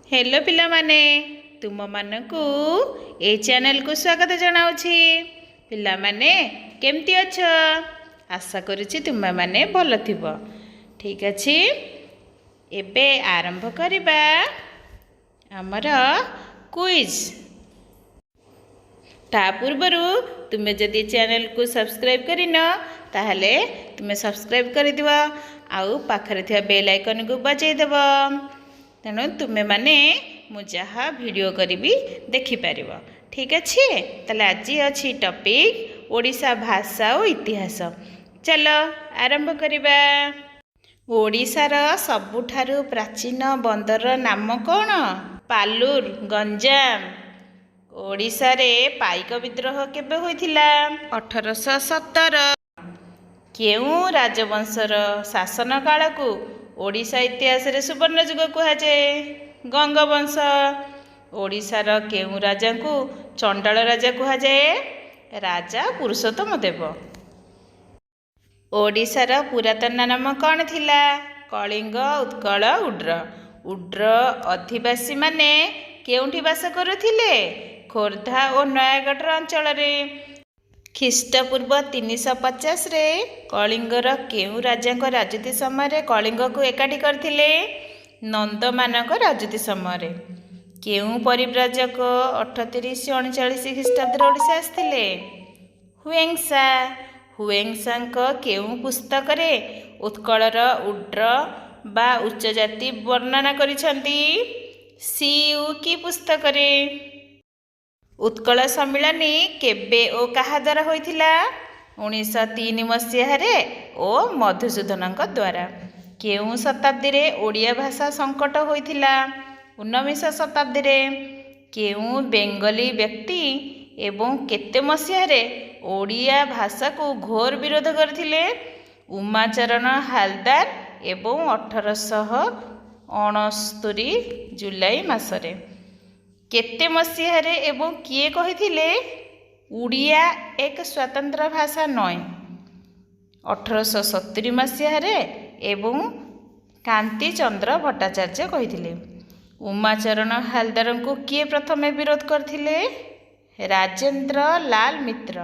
Hello पिला माने तुम मानकु ए चैनल को स्वागत जनाउछि। पिला माने केमती अछ? आशा करूछि तुम माने भल थिबो। ठीक अछि, एबे आरंभ करिबा हमर क्विज। ता पूर्वरु तुमे जदि चैनल को सब्सक्राइब करिन ताहले तुमे सब्सक्राइब कर दिवा आउ पाखरे थिया बेल आइकन को बजाई देबो। तेणु तुमे माने मु जहाँ वीडियो करी देखि पारिबो। ठीक अच्छे, ताले आज अच्छी टॉपिक ओडिशा भाषा और इतिहास। चलो आरंभ करिबा। ओडिशार सबुठारु प्राचीन बंदर नाम कौन? पालुर, गंजाम। ओडिशा रे पाइक विद्रोह केबे होइथिला? 1817। केउ राजवंशर शासन काल को ओडिशा इतिहास रे सुवर्ण युग कुहाଯାଏ? गंगवंश। ओडिशार केउ राजा को चंडाल राजा कुहाଯାଏ? राजा पुरुषोत्तम देव। ओडिशार पुरातन नाम कौन थिला? कलिंग, उत्कल, उड्र। उड्र अधिवासी माने केउठी बास करुथिले? खोर्धा और नयागढ़ अंचल रे। ख्रीष्टपूर्व 350 रे कलिंगर केउ राजा राजती समय कलिंग को एकाठी करथिले? नंदमानक राजती समय। केउ परिव्राजक 3839 ख्रीष्टाब्द ओडिशा आस्थिले? हुएंसा। हुएंसांक केउ पुस्तक रे उत्कलर उड्र बा उच्च जाति वर्णना करिसंती? सीयू की पुस्तक रे। उत्कल सम्मिलनी केबे ओ कहा द्वारा होइथिला? 1903 मसीहा रे ओ मधुसूदनक द्वारा। केउ शताब्दी रे ओडिया भाषा संकट होइथिला? 19 शताब्दी रे। केउ बेंगली व्यक्ति एवं केते मसीहा रे ओडिया भाषा को घोर विरोध करथिले? उमाचरण हालदार एवं 1869 जुलाई मासरे। केते मसीहा रे एवं किए कहिथिले उड़िया एक स्वतंत्र भाषा नय? 1870 मसीहा रे एवं कांति चंद्र भट्टाचार्य कहिथिले। उमाचरण हालदार को किए प्रथमे विरोध करथिले? राजेंद्र लाल मित्र।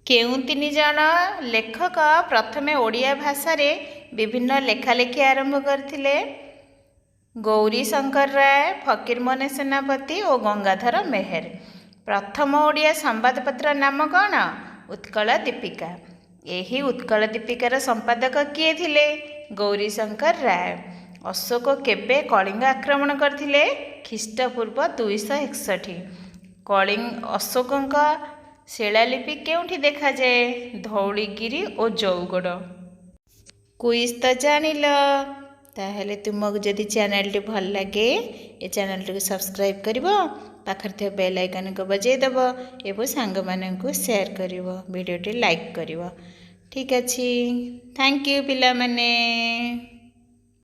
केउ तीन जन लेखक प्रथमे ओडिया भाषा रे विभिन्न लेखालेखी आरंभ करथिले? गौरी शंकर राय, फकीरमोहन सेनापति और गंगाधर मेहर। प्रथम ओडिया संवादपत्र नाम कौन? उत्कल दीपिका। यही उत्कल दीपिकार संपादक किए थिले? गौरी शंकर राय। अशोक केबे कलिंग आक्रमण करथिले? ख्रीष्टपूर्व 261। कलिंग अशोकଙ୍କ शिलालिपि केउठी देखा जाए? धौलीगिरी और जौगड़। क्विज तो जानिल। ताहले तुमको जदि चैनल टी भल लगे ए चैनल टी सब्सक्राइब करिवो, पाखर थे बेल आइकन को बजाई देबो एवं सांग मानन को शेयर करिवो, वीडियो टी लाइक करिवो। ठीक अछि, थैंक यू पिला माने।